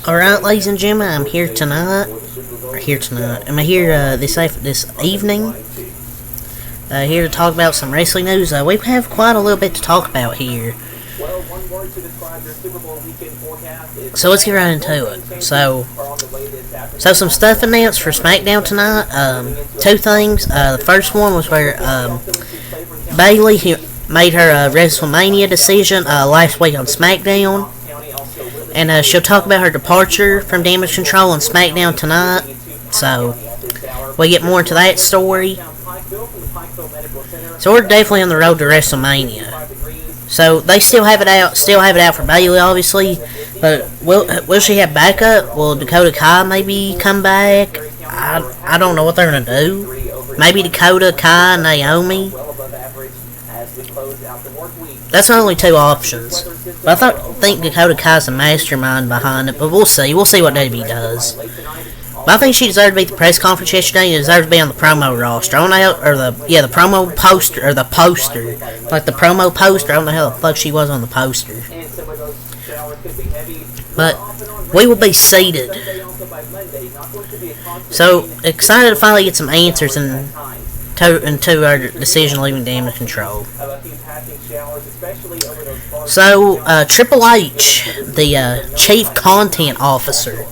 Alright, ladies and gentlemen, I'm here tonight. I'm here this evening. Here to talk about some wrestling news. We have quite a little bit to talk about here. So let's get right into it. So some stuff announced for SmackDown tonight. Two things. The first one was where Bayley made her WrestleMania decision last week on SmackDown. And she'll talk about her departure from Damage Control on SmackDown tonight. So we'll get more into that story. So we're definitely on the road to WrestleMania. So they still have it out for Bayley, obviously. But will she have backup? Will Dakota Kai maybe come back? I don't know what they're gonna do. Maybe Dakota Kai, Naomi. That's only two options. But I think Dakota Kai's the mastermind behind it. But we'll see. We'll see what WWE does. But I think she deserved to be at the press conference yesterday and deserves to be on the promo roster. The promo poster, or the poster. Like the promo poster. I don't know how the fuck she was on the poster. But we will be seated. So, excited to finally get some answers into our decision leaving Damage Control. So, Triple H, the Chief Content Officer,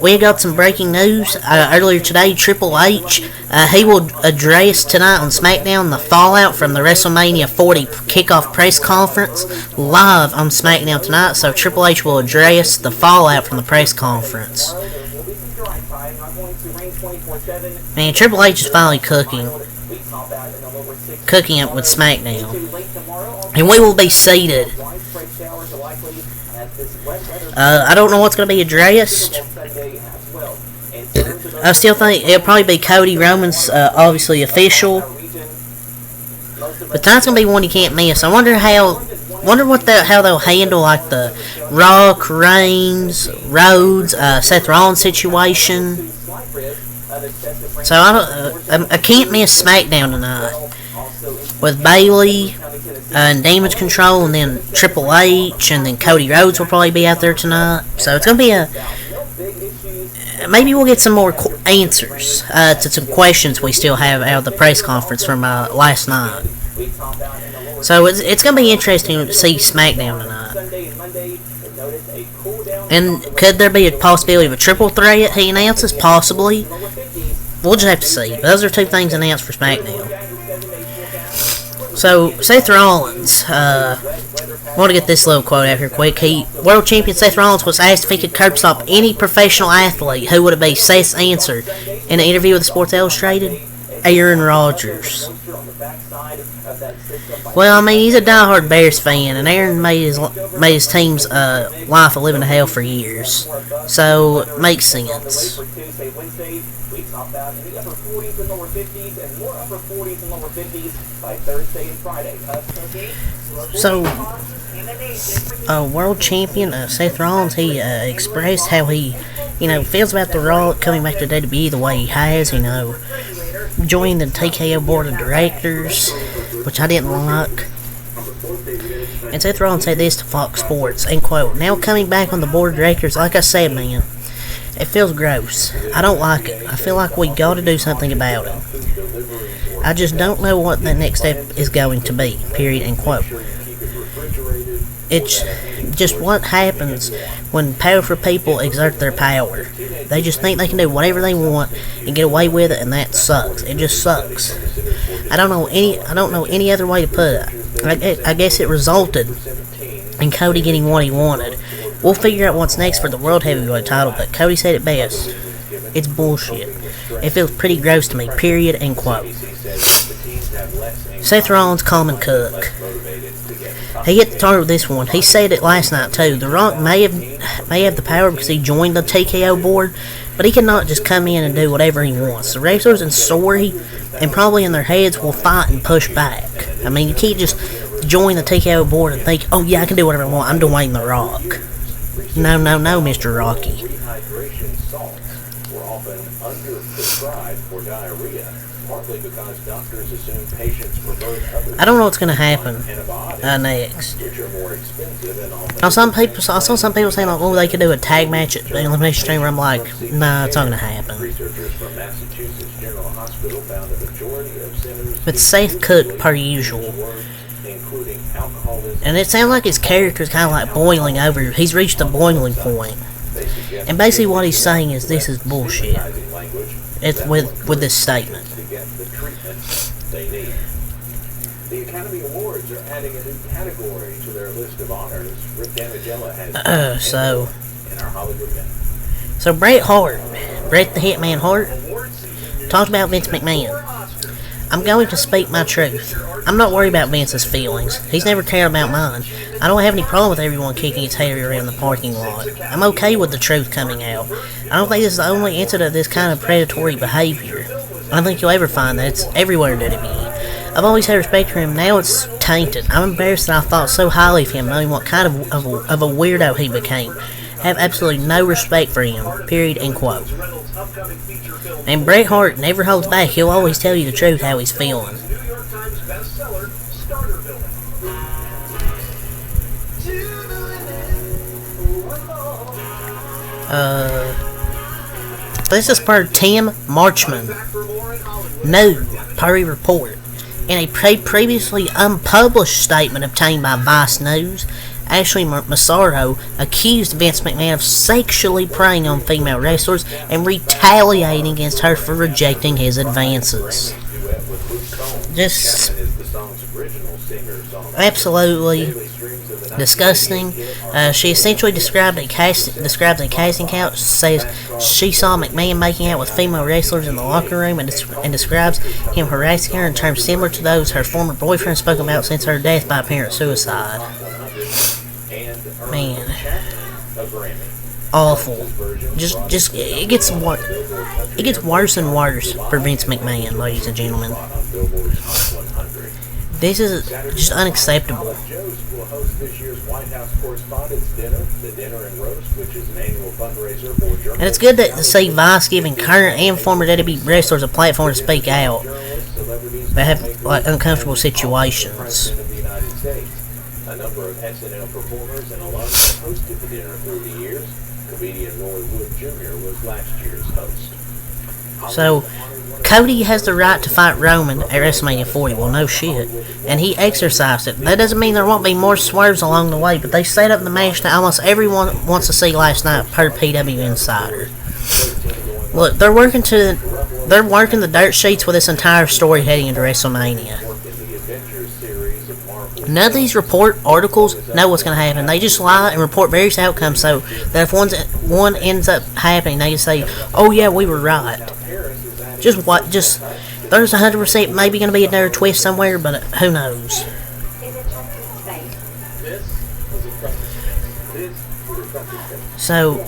we got some breaking news earlier today. Triple H, he will address tonight on SmackDown the fallout from the WrestleMania 40 kickoff press conference live on SmackDown tonight. So Triple H will address the fallout from the press conference. Man, Triple H is finally cooking it with SmackDown. And we will be seated. I don't know what's going to be addressed. I still think it'll probably be Cody Rhodes, obviously official. But tonight's going to be one you can't miss. I wonder how they'll handle like the Rock, Reigns, Rhodes, Seth Rollins situation. So I can't miss SmackDown tonight with Bayley and Damage Control, and then Triple H, and then Cody Rhodes will probably be out there tonight. So it's gonna be maybe we'll get some more answers to some questions we still have out of the press conference from last night. So it's gonna be interesting to see SmackDown tonight. And could there be a possibility of a triple threat he announces? Possibly. We'll just have to see. But those are two things announced for SmackDown. So, Seth Rollins, I want to get this little quote out here quick. World Champion Seth Rollins was asked if he could curb stomp any professional athlete. Who would it be? Seth's answer in an interview with Sports Illustrated: Aaron Rodgers. Well, I mean, he's a diehard Bears fan, and Aaron made his team's life a living hell for years. So, it makes sense. So, World Champion Seth Rollins, he expressed how he, feels about The Rock coming back to WWE the way he has, joining the TKO board of directors, which I didn't like. And Seth Rollins said this to Fox Sports, and quote, "Now coming back on the board of directors, like I said, man, it feels gross. I don't like it. I feel like we got to do something about it. I just don't know what that next step is going to be, period," end quote. It's just what happens when powerful people exert their power. They just think they can do whatever they want and get away with it, and that sucks. It just sucks. I don't know any other way to put it. I guess it resulted in Cody getting what he wanted. We'll figure out what's next for the World Heavyweight title, but Cody said it best. It's bullshit. It feels pretty gross to me, period, end quote. Seth Rollins, Common Cook. He hit the target with this one. He said it last night too. The Rock may have the power because he joined the TKO board, but he cannot just come in and do whatever he wants. The wrestlers in Story and probably in their heads will fight and push back. I mean, you can't just join the TKO board and think, oh yeah, I can do whatever I want. I'm Dwayne The Rock. No, Mr. Rocky. were often underprescribed for diarrhea, partly because doctors assume patients prefer other I don't know what's gonna happen antibiotics, next. which are more expensive and often. Now, I saw some people saying like, oh, they could do a tag match at the Elimination Chamber. I'm like, nah, it's not gonna happen. Researchers from Massachusetts General Hospital found a majority of centers But Seth cooked per usual. including alcoholism. And it sounds like his character's kind of like boiling over. He's reached the boiling point. They suggest And basically what he's saying is this is bullshit. language It's with this statement. to get the treatment they need. The Academy Awards are adding a new category to their list of honors. Rick Damigella has So in our Hollywood Minute. Bret the Hitman Hart, talked about Vince McMahon. I'm going to speak my truth. I'm not worried about Vince's feelings. He's never cared about mine. I don't have any problem with everyone kicking its hair around the parking lot. I'm okay with the truth coming out. I don't think this is the only incident of this kind of predatory behavior. I don't think you'll ever find that. It's everywhere in WWE. I've always had respect for him. Now it's tainted. I'm embarrassed that I thought so highly of him, knowing what kind of a weirdo he became. Have absolutely no respect for him. Period. End quote. And Bret Hart never holds back. He'll always tell you the truth how he's feeling. This is per Tim Marchman. No, Perry Report. In a previously unpublished statement obtained by Vice News, Ashley Massaro accused Vince McMahon of sexually preying on female wrestlers and retaliating against her for rejecting his advances. Just absolutely disgusting. She essentially describes a casting couch, says she saw McMahon making out with female wrestlers in the locker room, and describes him harassing her in terms similar to those her former boyfriend spoke about since her death by apparent suicide. Man, awful. Just it gets worse and worse for Vince McMahon, ladies and gentlemen. This is just unacceptable. And it's good to see Vice giving current and former WWE wrestlers a platform to speak out that have like uncomfortable situations. A number of SNL performers and alums have hosted the dinner through the years. Comedian Roy Wood Jr. was last year's host. So, Cody has the right to fight Roman at WrestleMania 40. Well, no shit. And he exercised it. That doesn't mean there won't be more swerves along the way, but they set up the match that almost everyone wants to see last night per PW Insider. Look, they're working the dirt sheets with this entire story heading into WrestleMania. None of these report articles know what's going to happen. They just lie and report various outcomes so that if one ends up happening, they can say, oh yeah, we were right. Just there's 100% maybe going to be another twist somewhere, but who knows. So,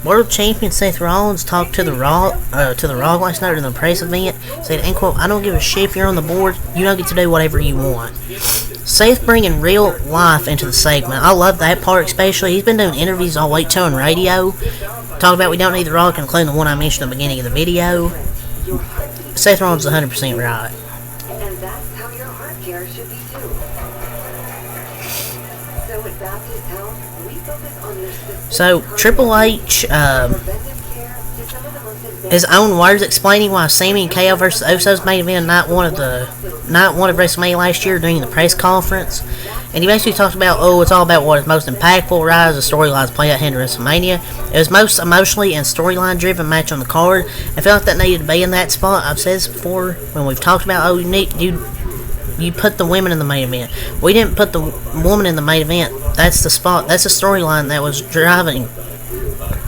World Champion Seth Rollins talked to the Raw last night in the press event. Said, end quote, I don't give a shit if you're on the board. You don't get to do whatever you want. Seth bringing real life into the segment. I love that part especially. He's been doing interviews all week too on radio. Talking about we don't need the Rock, including the one I mentioned at the beginning of the video. Seth Rollins is 100% right. And that's how your heart care should be too. So at Baptist Health, we focus on your system. So, Triple H, his own words explaining why Sami and KO vs. Usos main event night one of WrestleMania last year during the press conference. And he basically talked about, it's all about what is most impactful, right, as the storylines play out here in WrestleMania. It was most emotionally and storyline driven match on the card. I felt like that needed to be in that spot. I've said this before when we've talked about, you put the women in the main event. We didn't put the woman in the main event. That's the spot. That's the storyline that was driving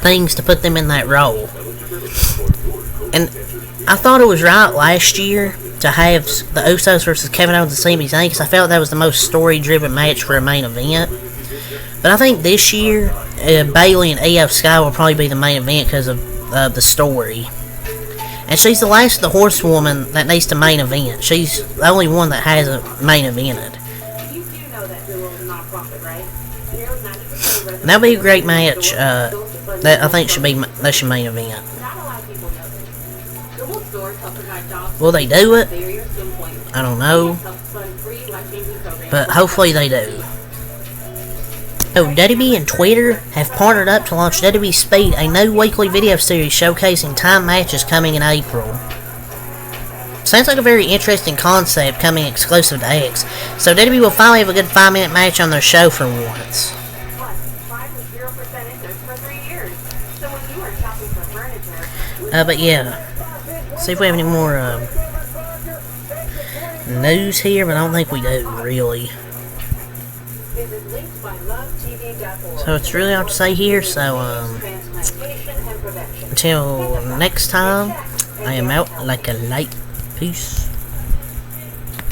things to put them in that role. And I thought it was right last year to have the Usos versus Kevin Owens and Sami Zayn because I felt that was the most story-driven match for a main event. But I think this year, Bayley and Io Sky will probably be the main event because of the story. And she's the last of the horsewoman that needs to main event. She's the only one that hasn't main evented. You do know that your world is not a profit, right? Nearly 90% of And that'll be a great match. That I think that's your main event. Not a lot of people know this. Google stores help provide jobs Will they do it? barriers to employment. I don't know, Help fund free life-changing programs. but hopefully they do. So, WWE and Twitter have partnered up to launch WWE Speed, a new weekly video series showcasing time matches coming in April. Sounds like a very interesting concept coming exclusive to X. So WWE will finally have a good 5-minute match on their show for once. Plus, 5 with 0% interest for 3 years. So when you are shopping for furniture, But yeah. See if we have any more news here, but I don't think we do, really. visit linkedbylovetv.org. So it's really all to say here, so Transplantation and prevention. until next time, I am out like a light. Peace.